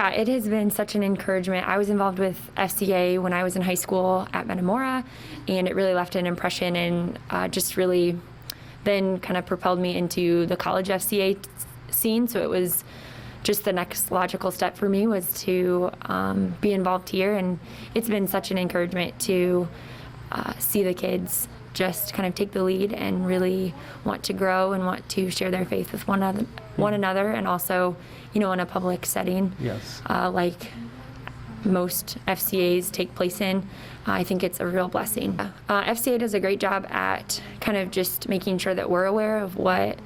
Yeah, it has been such an encouragement. I was involved with FCA when I was in high school at Metamora, and it really left an impression and just really then kind of propelled me into the college FCA scene. So it was just the next logical step for me was to be involved here, and it's been such an encouragement to see the kids just kind of take the lead and really want to grow and want to share their faith with one another, and also, you know, in a public setting. Yes. Like most FCAs take place in. I think it's a real blessing. FCA does a great job at kind of just making sure that we're aware of what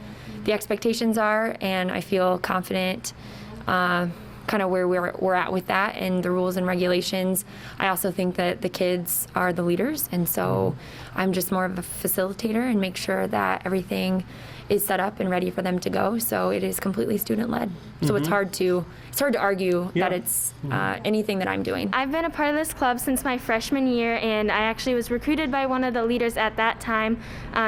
the expectations are, and I feel confident kind of where we're at with that and the rules and regulations. I also think that the kids are the leaders, and so I'm just more of a facilitator and make sure that everything is set up and ready for them to go. So it is completely student-led. So it's hard to argue that it's anything that I'm doing. I've been a part of this club since my freshman year, and I actually was recruited by one of the leaders at that time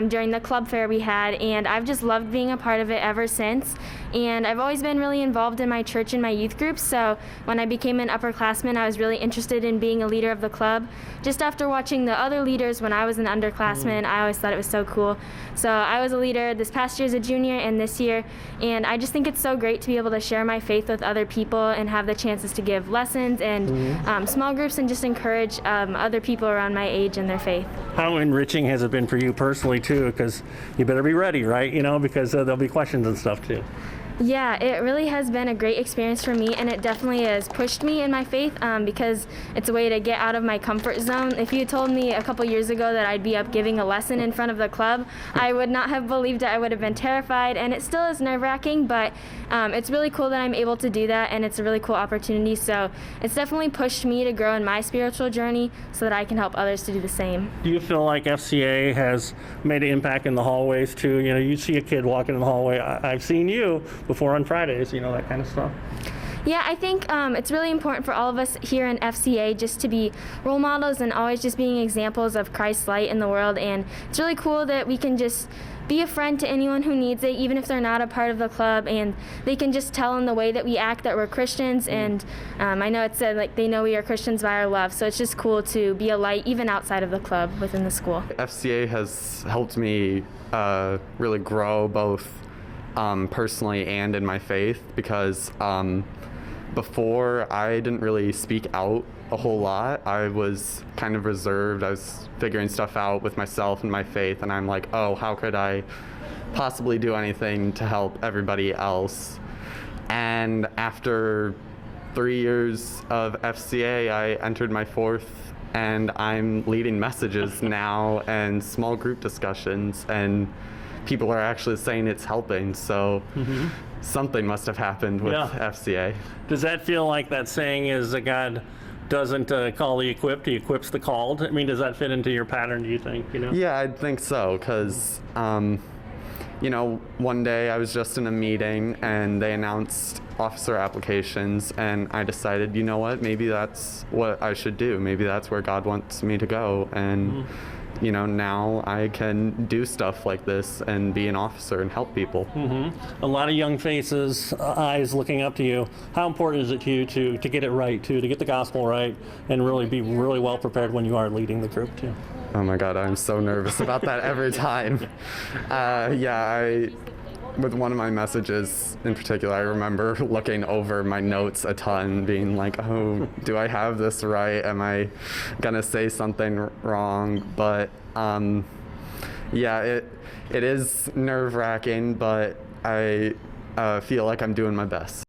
during the club fair we had, and I've just loved being a part of it ever since. And I've always been really involved in my church and my youth groups, so when I became an upperclassman, I was really interested in being a leader of the club. Just after watching the other leaders when I was an underclassman, I always thought it was so cool. So I was a leader this past year as a junior and this year, and I just think it's so great to be able to share my faith with other people and have the chances to give lessons and small groups and just encourage other people around my age in their faith. How enriching has it been for you personally too? Because you better be ready, right? You know, because there'll be questions and stuff too. Yeah, it really has been a great experience for me, and it definitely has pushed me in my faith because it's a way to get out of my comfort zone. If you told me a couple years ago that I'd be up giving a lesson in front of the club, I would not have believed it. I would have been terrified, and it still is nerve-wracking, but it's really cool that I'm able to do that, and it's a really cool opportunity. So it's definitely pushed me to grow in my spiritual journey so that I can help others to do the same. Do you feel like FCA has made an impact in the hallways too? You know, you see a kid walking in the hallway, I've seen you before on Fridays, you know, that kind of stuff. Yeah, I think it's really important for all of us here in FCA just to be role models and always just being examples of Christ's light in the world, and it's really cool that we can just be a friend to anyone who needs it, even if they're not a part of the club, and they can just tell in the way that we act that we're Christians, and I know it said like they know we are Christians by our love, so it's just cool to be a light even outside of the club within the school. FCA has helped me really grow both personally and in my faith, because before I didn't really speak out a whole lot. I was kind of reserved. I was figuring stuff out with myself and my faith, and I'm like, oh, how could I possibly do anything to help everybody else? And after 3 years of FCA, I entered my fourth, and I'm leading messages now and small group discussions, and people are actually saying it's helping, so something must have happened with FCA. Does that feel like that saying is that God doesn't call the equipped, he equips the called? I mean, does that fit into your pattern, do you think? You know? Yeah, I think so, because you know, one day I was just in a meeting and they announced officer applications, and I decided, you know what, maybe that's what I should do. Maybe that's where God wants me to go, and you know, now I can do stuff like this and be an officer and help people. A lot of young faces, eyes looking up to you. How important is it to you to get it right, to get the gospel right, and really be really well prepared when you are leading the group too? Oh my God, I'm so nervous about that every time. With one of my messages in particular, I remember looking over my notes a ton, being like, oh, do I have this right? Am I gonna say something wrong? But yeah, it is nerve-wracking, but I feel like I'm doing my best.